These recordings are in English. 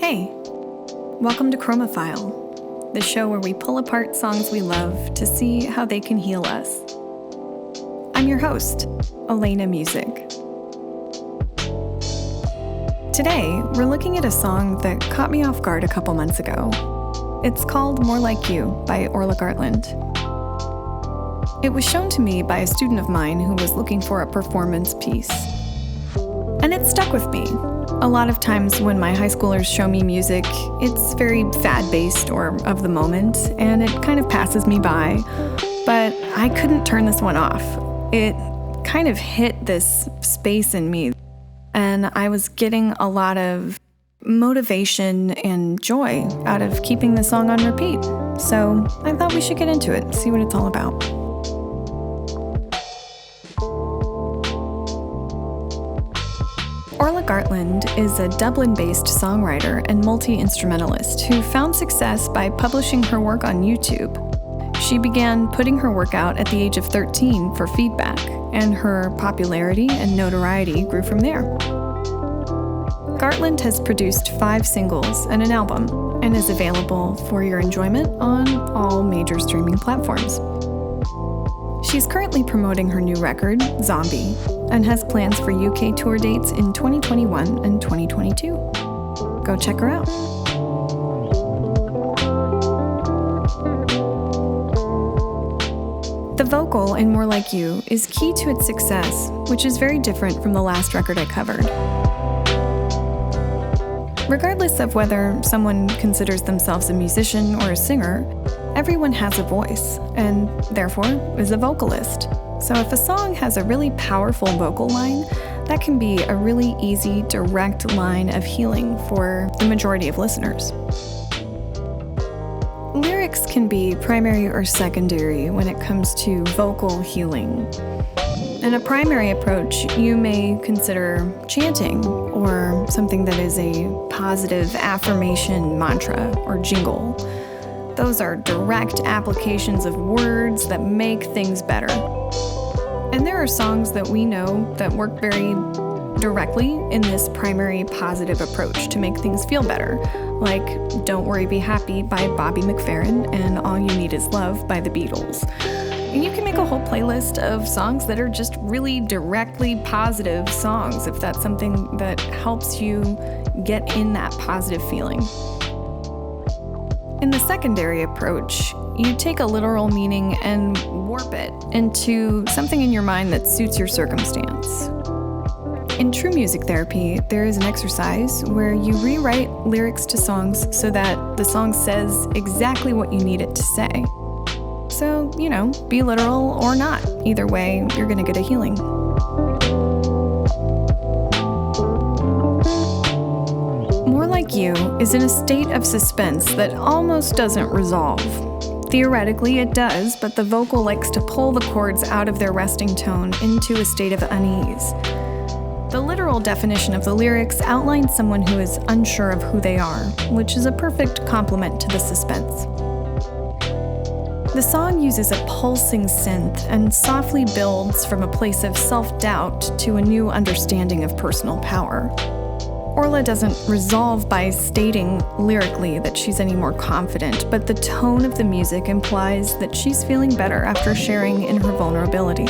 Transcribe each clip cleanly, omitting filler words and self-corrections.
Hey, welcome to Chromaphile, the show where we pull apart songs we love to see how they can heal us. I'm your host, Alaina Musich. Today, we're looking at a song that caught me off guard a couple months ago. It's called More Like You by Orla Gartland. It was shown to me by a student of mine who was looking for a performance piece. And it stuck with me. A lot of times when my high schoolers show me music, it's very fad-based or of the moment, and it kind of passes me by. But I couldn't turn this one off. It kind of hit this space in me, and I was getting a lot of motivation and joy out of keeping the song on repeat. So I thought we should get into it, see what it's all about. Orla Gartland is a Dublin-based songwriter and multi-instrumentalist who found success by publishing her work on YouTube. She began putting her work out at the age of 13 for feedback, and her popularity and notoriety grew from there. Gartland has produced 5 singles and an album, and is available for your enjoyment on all major streaming platforms. She's currently promoting her new record, Zombie, and has plans for UK tour dates in 2021 and 2022. Go check her out. The vocal in More Like You is key to its success, which is very different from the last record I covered. Regardless of whether someone considers themselves a musician or a singer, everyone has a voice, and therefore is a vocalist. So if a song has a really powerful vocal line, that can be a really easy, direct line of healing for the majority of listeners. Lyrics can be primary or secondary when it comes to vocal healing. In a primary approach, you may consider chanting or something that is a positive affirmation mantra or jingle. Those are direct applications of words that make things better. And there are songs that we know that work very directly in this primary positive approach to make things feel better, like Don't Worry Be Happy by Bobby McFerrin and All You Need Is Love by the Beatles. And you can make a whole playlist of songs that are just really directly positive songs if that's something that helps you get in that positive feeling. In the secondary approach, you take a literal meaning and warp it into something in your mind that suits your circumstance. In true music therapy, there is an exercise where you rewrite lyrics to songs so that the song says exactly what you need it to say. So, be literal or not. Either way, you're going to get a healing. More Like You is in a state of suspense that almost doesn't resolve. Theoretically, it does, but the vocal likes to pull the chords out of their resting tone into a state of unease. The literal definition of the lyrics outlines someone who is unsure of who they are, which is a perfect complement to the suspense. The song uses a pulsing synth and softly builds from a place of self-doubt to a new understanding of personal power. Orla doesn't resolve by stating lyrically that she's any more confident, but the tone of the music implies that she's feeling better after sharing in her vulnerability.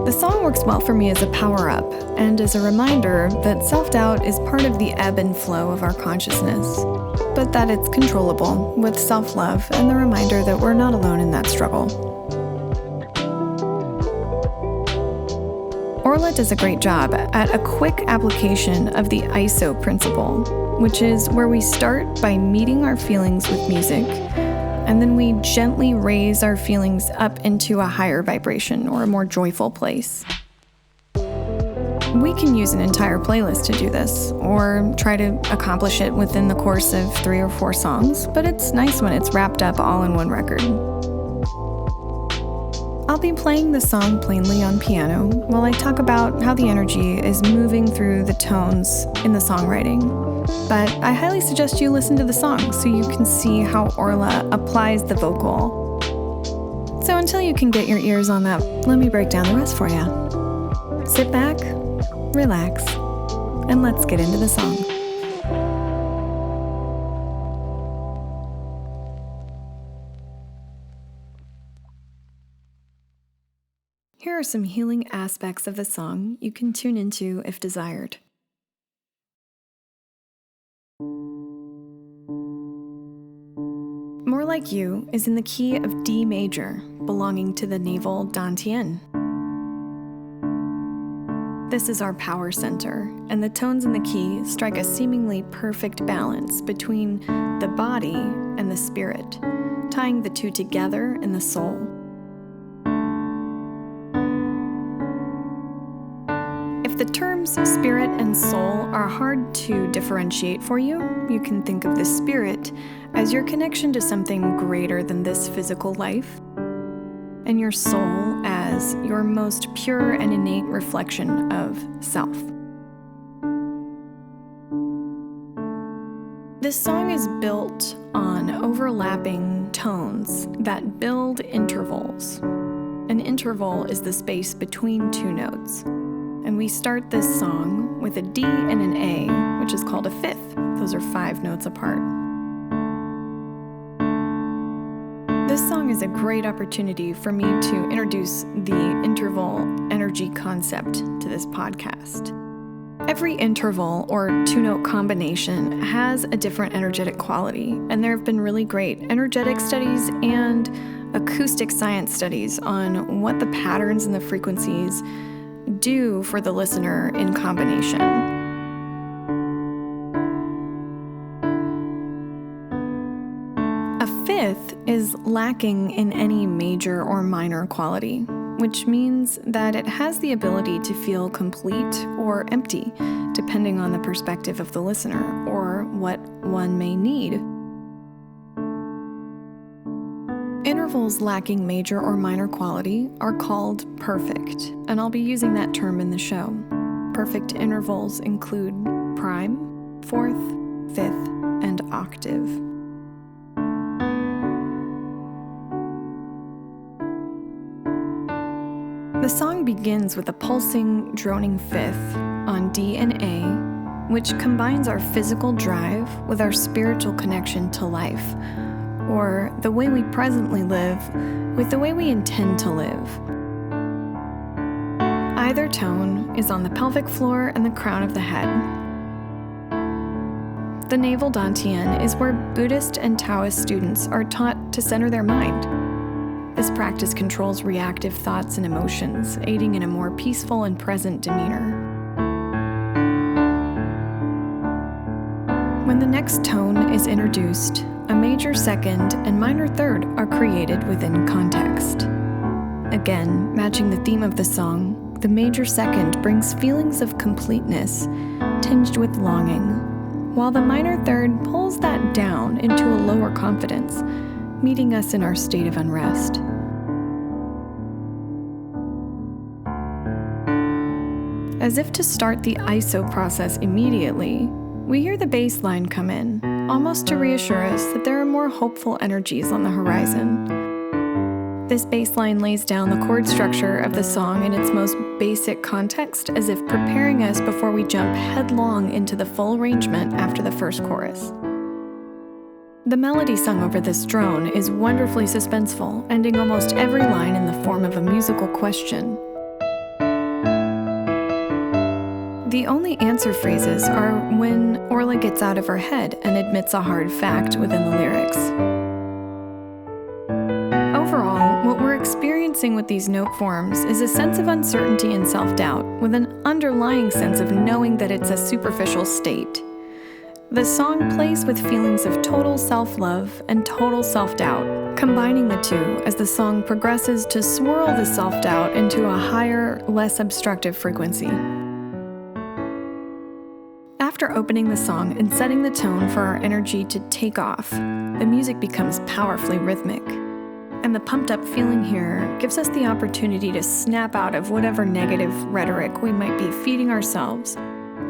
The song works well for me as a power-up and as a reminder that self-doubt is part of the ebb and flow of our consciousness, but that it's controllable with self-love and the reminder that we're not alone in that struggle. Orla does a great job at a quick application of the ISO principle, which is where we start by meeting our feelings with music, and then we gently raise our feelings up into a higher vibration or a more joyful place. We can use an entire playlist to do this, or try to accomplish it within the course of 3 or 4 songs, but it's nice when it's wrapped up all in one record. I'll be playing the song plainly on piano while I talk about how the energy is moving through the tones in the songwriting. But I highly suggest you listen to the song so you can see how Orla applies the vocal. So until you can get your ears on that, let me break down the rest for you. Sit back, relax, and let's get into the song. are some healing aspects of the song you can tune into if desired. More Like You is in the key of D major, belonging to the navel dantian. This is our power center, and the tones in the key strike a seemingly perfect balance between the body and the spirit, tying the two together in the soul. If the terms spirit and soul are hard to differentiate for you, you can think of the spirit as your connection to something greater than this physical life, and your soul as your most pure and innate reflection of self. This song is built on overlapping tones that build intervals. An interval is the space between two notes. And we start this song with a D and an A, which is called a fifth. Those are 5 notes apart. This song is a great opportunity for me to introduce the interval energy concept to this podcast. Every interval or 2-note combination has a different energetic quality, and there have been really great energetic studies and acoustic science studies on what the patterns and the frequencies do for the listener in combination. A fifth is lacking in any major or minor quality, which means that it has the ability to feel complete or empty, depending on the perspective of the listener or what one may need. Intervals lacking major or minor quality are called perfect, and I'll be using that term in the show. Perfect intervals include prime, fourth, fifth, and octave. The song begins with a pulsing, droning fifth on D and A, which combines our physical drive with our spiritual connection to life, or the way we presently live with the way we intend to live. Either tone is on the pelvic floor and the crown of the head. The navel dantian is where Buddhist and Taoist students are taught to center their mind. This practice controls reactive thoughts and emotions, aiding in a more peaceful and present demeanor. When the next tone is introduced, a major second and minor third are created within context. Again, matching the theme of the song, the major second brings feelings of completeness, tinged with longing, while the minor third pulls that down into a lower confidence, meeting us in our state of unrest. As if to start the ISO process immediately, we hear the bass line come in, almost to reassure us that there are more hopeful energies on the horizon. This bass line lays down the chord structure of the song in its most basic context, as if preparing us before we jump headlong into the full arrangement after the first chorus. The melody sung over this drone is wonderfully suspenseful, ending almost every line in the form of a musical question. The only answer phrases are when Orla gets out of her head and admits a hard fact within the lyrics. Overall, what we're experiencing with these note forms is a sense of uncertainty and self-doubt, with an underlying sense of knowing that it's a superficial state. The song plays with feelings of total self-love and total self-doubt, combining the two as the song progresses to swirl the self-doubt into a higher, less obstructive frequency. After opening the song and setting the tone for our energy to take off, the music becomes powerfully rhythmic. And the pumped-up feeling here gives us the opportunity to snap out of whatever negative rhetoric we might be feeding ourselves,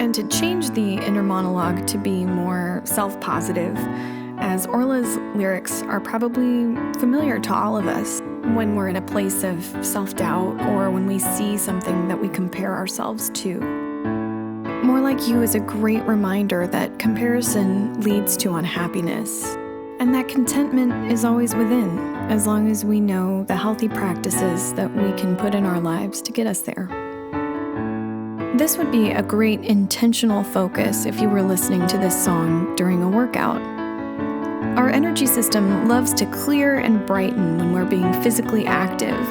and to change the inner monologue to be more self-positive, as Orla's lyrics are probably familiar to all of us when we're in a place of self-doubt or when we see something that we compare ourselves to. More Like You is a great reminder that comparison leads to unhappiness, And that contentment is always within, as long as we know the healthy practices that we can put in our lives to get us there. This would be a great intentional focus if you were listening to this song during a workout. Our energy system loves to clear and brighten when we're being physically active,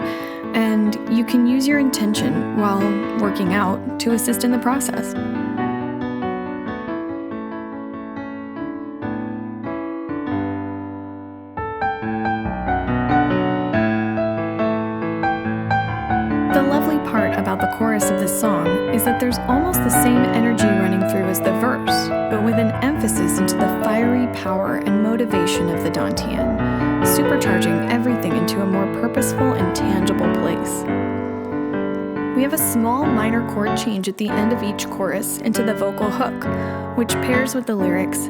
and you can use your intention while working out to assist in the process. The lovely part about the chorus of this song is that there's almost the same energy running through as the verse, but with an emphasis into the fiery power and motivation of the dantian, supercharging everything into a more purposeful and tangible place. We have a small minor chord change at the end of each chorus into the vocal hook, which pairs with the lyrics,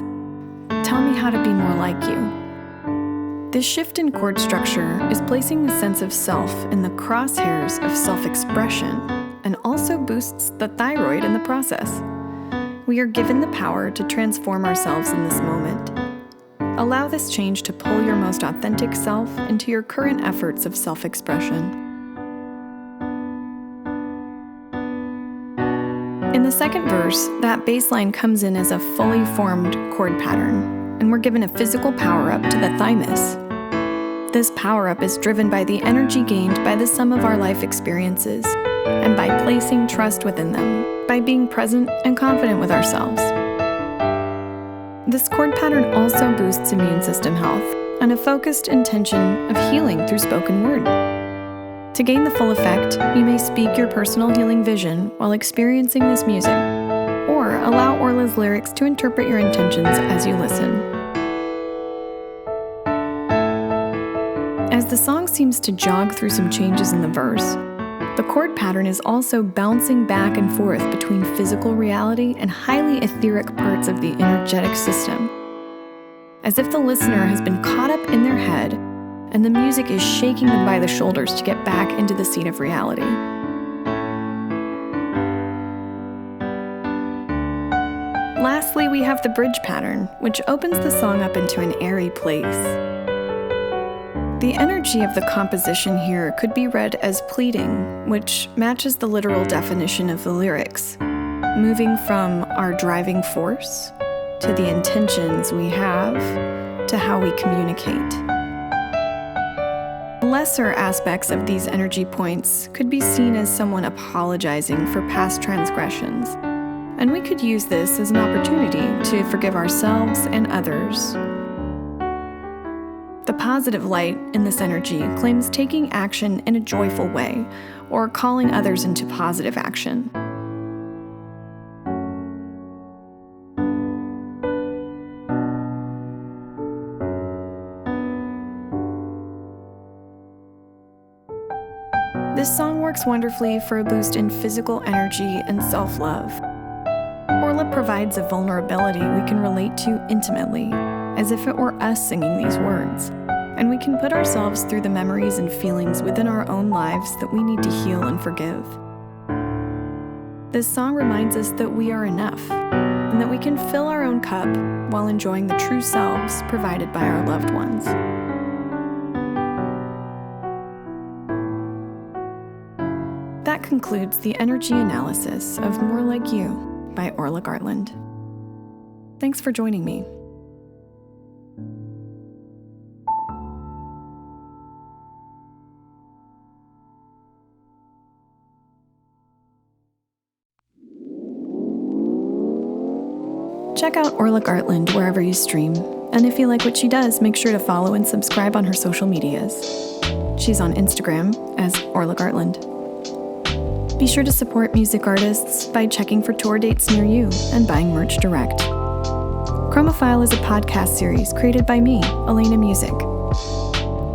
"Tell me how to be more like you." This shift in chord structure is placing the sense of self in the crosshairs of self-expression and also boosts the thyroid in the process. We are given the power to transform ourselves in this moment. Allow this change to pull your most authentic self into your current efforts of self-expression. In the second verse, that bass line comes in as a fully formed chord pattern, and we're given a physical power-up to the thymus. This power-up is driven by the energy gained by the sum of our life experiences, and by placing trust within them, by being present and confident with ourselves. This chord pattern also boosts immune system health and a focused intention of healing through spoken word. To gain the full effect, you may speak your personal healing vision while experiencing this music, or allow Orla's lyrics to interpret your intentions as you listen. As the song seems to jog through some changes in the verse, the chord pattern is also bouncing back and forth between physical reality and highly etheric parts of the energetic system, as if the listener has been caught up in their head and the music is shaking them by the shoulders to get back into the seat of reality. Lastly, we have the bridge pattern, which opens the song up into an airy place. The energy of the composition here could be read as pleading, which matches the literal definition of the lyrics, moving from our driving force to the intentions we have to how we communicate. Lesser aspects of these energy points could be seen as someone apologizing for past transgressions, and we could use this as an opportunity to forgive ourselves and others. The positive light in this energy claims taking action in a joyful way, or calling others into positive action. This song works wonderfully for a boost in physical energy and self-love. Orla provides a vulnerability we can relate to intimately, as if it were us singing these words, and we can put ourselves through the memories and feelings within our own lives that we need to heal and forgive. This song reminds us that we are enough, and that we can fill our own cup while enjoying the true selves provided by our loved ones. That concludes the energy analysis of More Like You by Orla Gartland. Thanks for joining me. Check out Orla Gartland wherever you stream, and if you like what she does, make sure to follow and subscribe on her social medias. She's on Instagram as Orla Gartland. Be sure to support music artists by checking for tour dates near you and buying merch direct. Chromaphile is a podcast series created by me, Alaina Musich.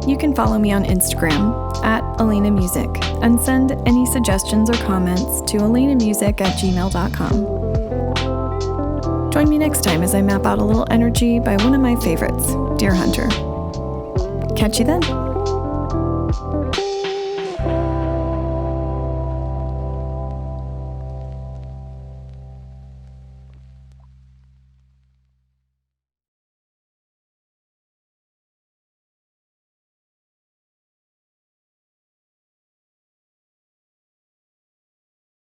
You can follow me on Instagram at Alaina Musich and send any suggestions or comments to alainamusic@gmail.com. Join me next time as I map out a little energy by one of my favorites, Deer Hunter. Catch you then.